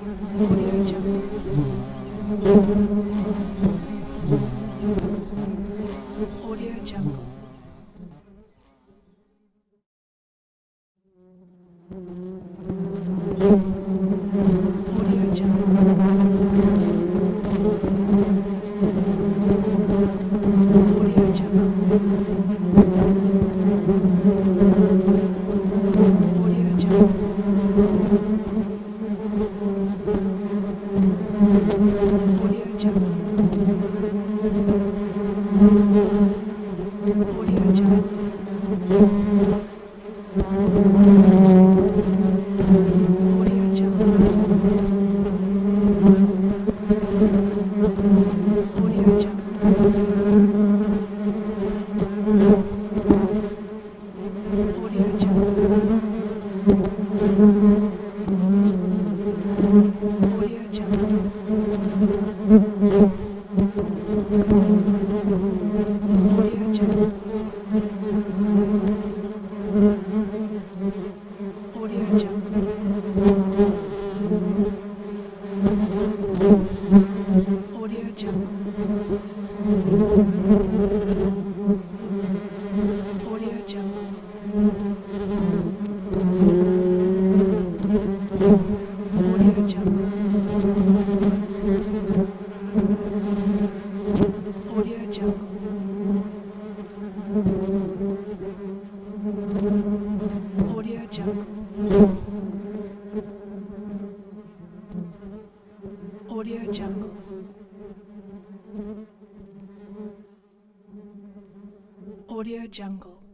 Audio Jungle. Audio Jungle. Audio Jungle. Audio Jungle. Audio Jungle. Audio Jungle. Audio Jungle. Audio Jungle. Audio Jungle. Audio Jungle.